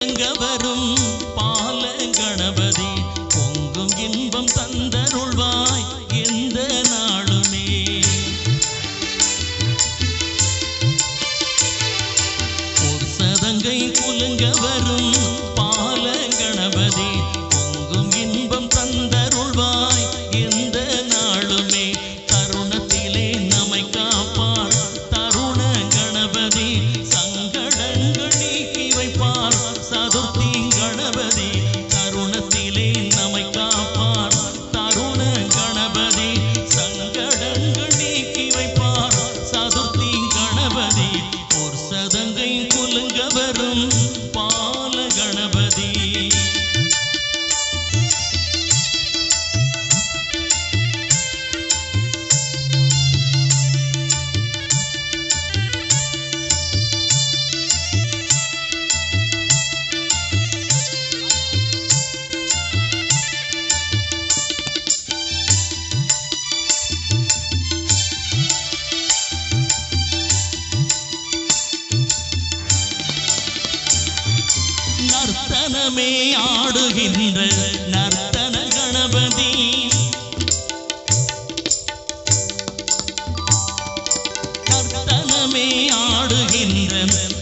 வரும் பால கணபதி பொங்கும் இன்பம் தந்தருள்வாய் எந்த நாளுமே. ஒரு சதங்கை குலுங்க வரும் பால கணபதி பொங்கும் இன்பம் தந்தருள்வாய் எந்த நாளுமே. தருணத்திலே நம்மை காப்பார் தருண கணபதி, சங்கடங்கள் நீக்கி வைப்பார் சதுர்த்தி கணபதி. தருணத்திலே நம்மை காப்பார் தருண கணபதி, சங்கடங்கள் நீக்கி வைப்பார் சதுர்த்தி கணபதி. ஒரு சதங்கை குலுங்க வரும் பால கணபதி. நர்த்தனமே ஆடுகின்ற நர்த்தன கணபதி, நர்த்தனமே ஆடுகின்ற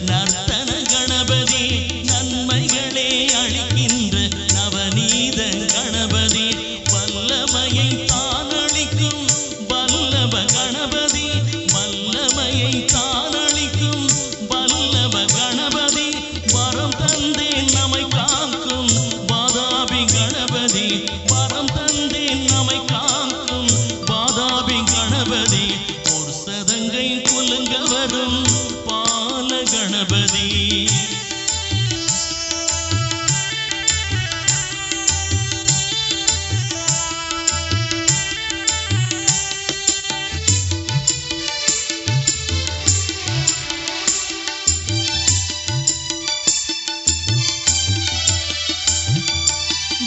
நர்த்தன கணபதி, நன்மைகளே அளிக்கின்ற நவநீத கணபதி, வல்லமையை தானளிக்கும் வல்லப கணபதி, வல்லமையை தானளிக்கும் வல்லப கணபதி, வரம் தந்தேன் நம்மை காக்கும் வாதாபி கணபதி, வரம் தந்தேன் நம்மை காக்கும் வாதாபி கணபதி. ஒரு சதங்கை குலுங்க வரும் பால கணபதி.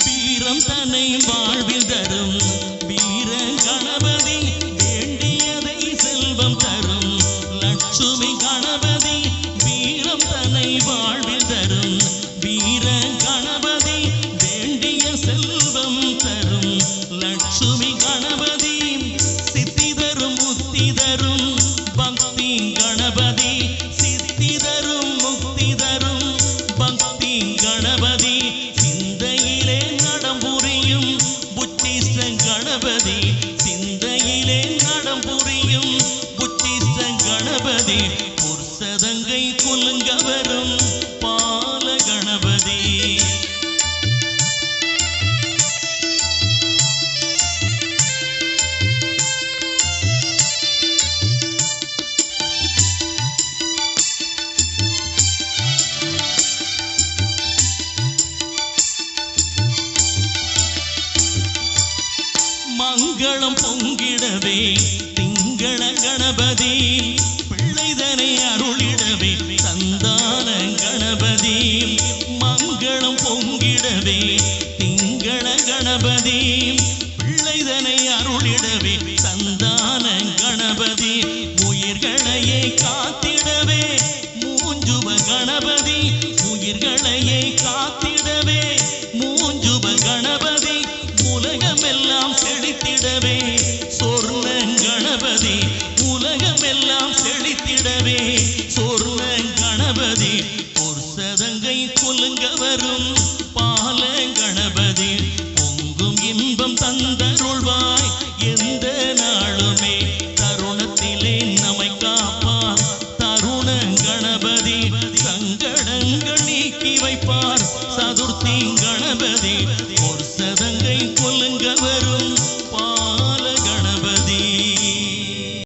வீரம் தன்னை வாழ்வில் தரும் வீர கணபதி, வேண்டியதை செல்வம் தரும் லட்சுமி கணபதி. வீரம் தன்னை வாழ்வில் தரும் வீர கணபதி, வேண்டிய செல்வம் தரும் லட்சுமி கணபதி. சித்தி தரும் முக்தி தரும் பக்தி கணபதி, சித்தி தரும் முக்தி தரும் பக்தி கணபதி. சிந்தையிலே நடம் புரியும் புத்திஸ்த கணபதி, சிந்தையிலே நடம் புரியும் புத்திஸ்த கணபதி. ஒரு சதங்கை குலுங்க வரும் பால கணபதி. மங்களம் பொங்கிடவே திங்கள கணபதி, பிள்ளைதனை அருளிடவே சந்தான கணபதி. மங்களம் பொங்கிடவே திங்கள கணபதி, பிள்ளைதனை அருளிடவே சந்தான கணபதி. உயிர்களையே காத்திடவே மூஞ்சுப கணபதி, உயிர்களையே காத்திடவே மூஞ்சுப கணபதி. உலகமெல்லாம் செழித்திடவே சொர்ண கணபதி, உலகமெல்லாம் செழித்திடவே சொர்ண கணபதி. ஒரு சதங்கை குலுங்க வரும் பால கணபதி, பொங்கும் இன்பம் தந்தருள்வாய் எந்த நாளுமே. தருணத்திலே நம்மை காப்பார் தருண கணபதி, சங்கடங்கள் நீக்கி வைப்பார் சதுர்த்தி கணபதி.